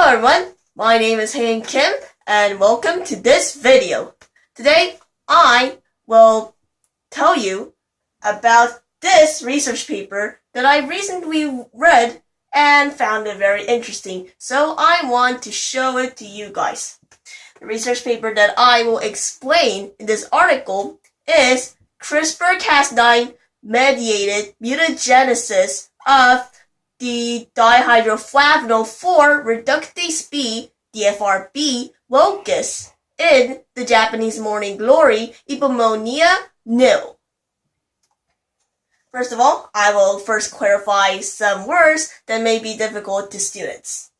everyone, my name is Hae Kim and welcome to this video. Today I will tell you about this research paper that I recently read and found it very interesting, so I want to show it to you guys. The research paper that I will explain in this article is CRISPR-Cas9 mediated mutagenesis of the dihydroflavanol 4 reductase B DFRB locus in the Japanese morning glory Epomonia nil. First of all, I will first clarify some words that may be difficult to students.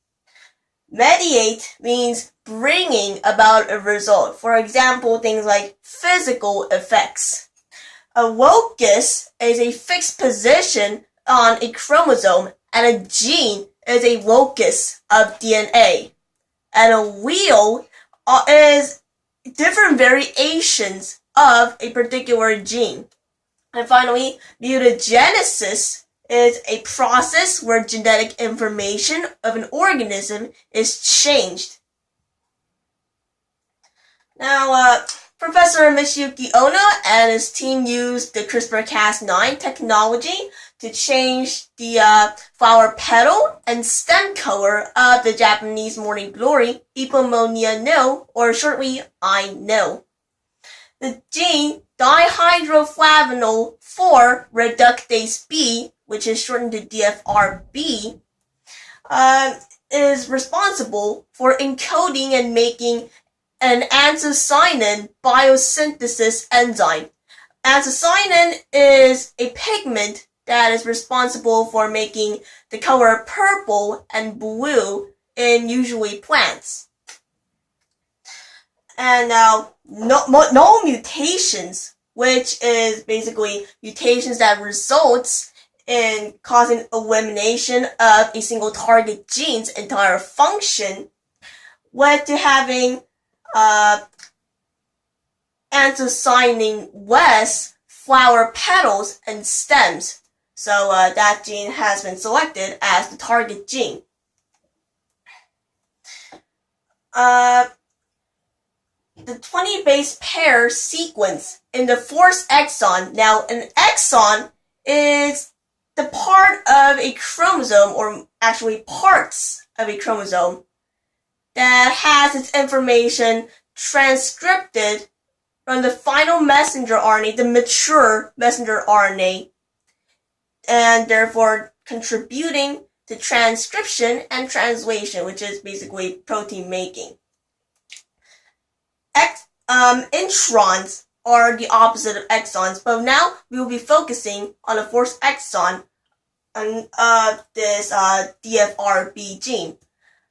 Mediate means bringing about a result. For example, things like physical effects. A locus is a fixed position on a chromosome, and a gene is a locus of DNA. And a wheel is different variations of a particular gene. And finally, mutagenesis is a process where genetic information of an organism is changed. Now, Professor Michiyuki Ono and his team used the CRISPR-Cas9 technology to change the flower petal and stem color of the Japanese morning glory Epomonia nil, or shortly I nil. The gene dihydroflavanol 4 reductase B, which is shortened to DFRB, is responsible for encoding and making an anthocyanin biosynthesis enzyme. Anthocyanin is a pigment that is responsible for making the color purple and blue in usually plants. And now, no mutations, which is basically mutations that results in causing elimination of a single target gene's entire function, led to having anthocyanin-less flower petals and stems. So that gene has been selected as the target gene. The 20 base pair sequence in the fourth exon. Now, an exon is the part of a chromosome, or actually parts of a chromosome, that has its information transcribed from the final messenger RNA, the mature messenger RNA, and therefore contributing to transcription and translation, which is basically protein making. Introns are the opposite of exons, but now we will be focusing on the fourth exon of this DFRB gene.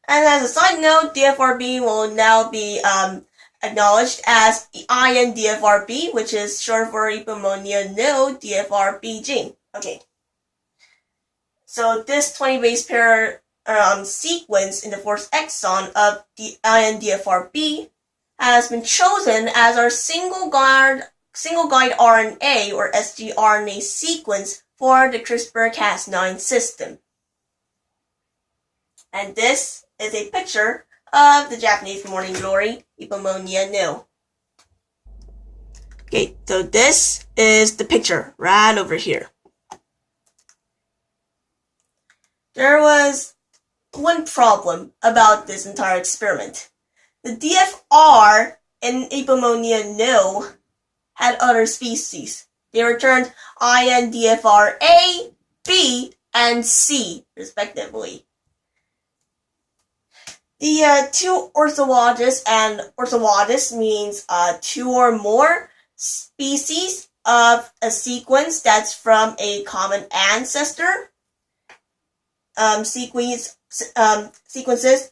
And as a side note, DFRB will now be acknowledged as INDFRB, which is short for Epomonia nil DFRB gene. Okay. So this 20 base pair sequence in the fourth exon of the INDFRB has been chosen as our single guide RNA or sgRNA sequence for the CRISPR-Cas9 system. And this is a picture of the Japanese morning glory Epomonia nil. Okay, so this is the picture right over here. There was one problem about this entire experiment. The DFR in Epomonia nil had other species. They returned INDFR-A, B, and C, respectively. The two orthologous, and orthologous means two or more species of a sequence that's from a common ancestor. Sequences,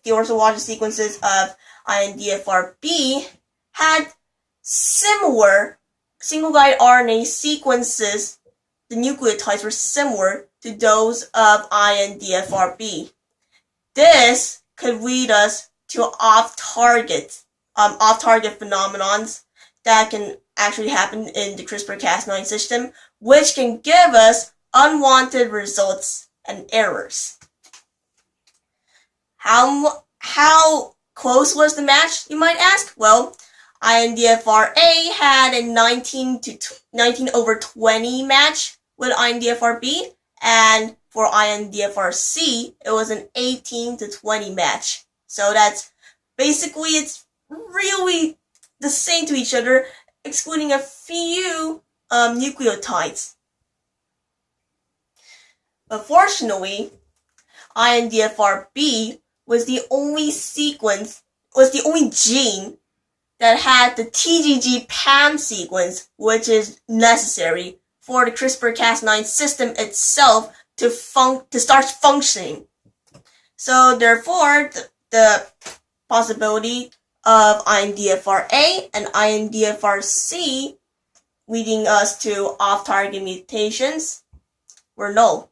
the orthologous sequences of INDFRB had similar single guide RNA sequences. The nucleotides were similar to those of INDFRB. This could lead us to off-target phenomenons that can actually happen in the CRISPR-Cas9 system, which can give us unwanted results and errors. How how close was the match, you might ask? Well, INDFR-A had a 19/20 match with INDFR-B, and for INDFR-C, it was an 18/20 match. So that's basically, it's really the same to each other, excluding a few nucleotides. But fortunately, INDFR-B was the only gene that had the TGG PAM sequence, which is necessary for the CRISPR-Cas9 system itself to start functioning. So therefore, the possibility of INDFR-A and INDFR-C leading us to off-target mutations were null.